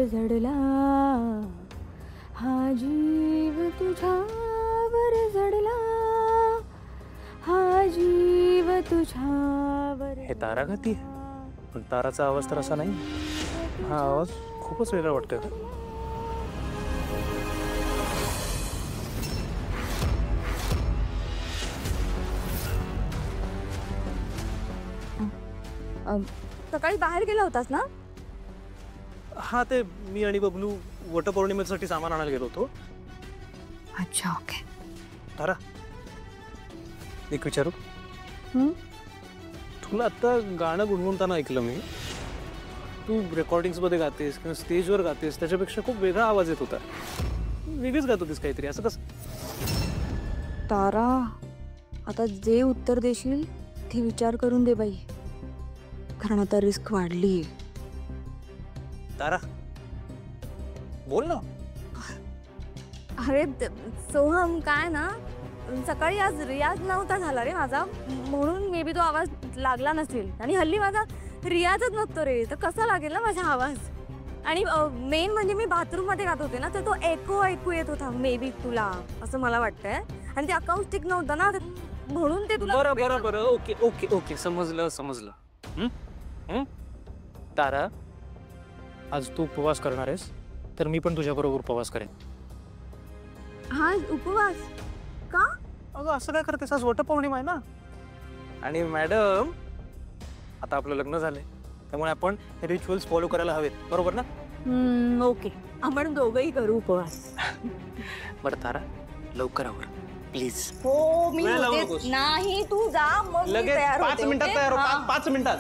जडला, हा जीव तुझ्यावर जडला, हा जीव तुझ्यावर. हे तारा गाती, पण ताराचा आवाज तर असा नाही. हा आवाज खूपच वेगळा वाटतोय का? सकाळी बाहेर गेला होतास ना? हा, ते मी आणि बबलू वटपौर्णिमेसाठी सामान आणायला गेलो होतो. अच्छा, ओके. तारा, एक विचारू? तुला आता गाणं गुणगुणताना ऐकलं मी. तू रेकॉर्डिंग्स मध्ये गातेस किंवा स्टेजवर गातेस, त्याच्यापेक्षा खूप वेगळा आवाज येत होता. वेगळीच गात होतीस काहीतरी, असं कसं? तारा, आता जे उत्तर देशील ते विचार करून दे बाई, कारण आता रिस्क वाढली. तारा, बोल ना. अरे सोहम, काय ना, सकाळी आज रियाज नव्हता झाला रे माझा, म्हणून मे बी तो आवाज लागला नसेल. आणि हल्ली माझा रियाजच नसतो रे, तर कसा लागेल ना माझा आवाज. आणि मेन म्हणजे मी बाथरूम मध्ये गात होते ना, तर तो एको ऐकू येत होता मे बी तुला, असं मला वाटतंय. आणि ते अकाउस्टिक नव्हतं ना, म्हणून ते तुला. बरं बरं बरं, ओके ओके ओके, समजलं समजलं. तारा, आज तू उपवास करणार आहेस, तर मी पण तुझ्याबरोबर उपवास करेन. हा, उपवास का? अगं असं काय करतेस, आज वटपौर्णिमा आहे ना. आणि मॅडम, आता आपलं लग्न झालंय, त्यामुळे आपण हे रिच्युअल्स फॉलो करायला हवेत, बरोबर ना? ओके, आपण दोघंही करू उपवास. बरं तारा, लवकर आवर प्लीज. हो, मी वेळ लावू नकोस. नाही, तू जा, मग मी लगेच तयार 5 होते, मिनिटात ओके? तयार हो. हा. 5 मिनिटात.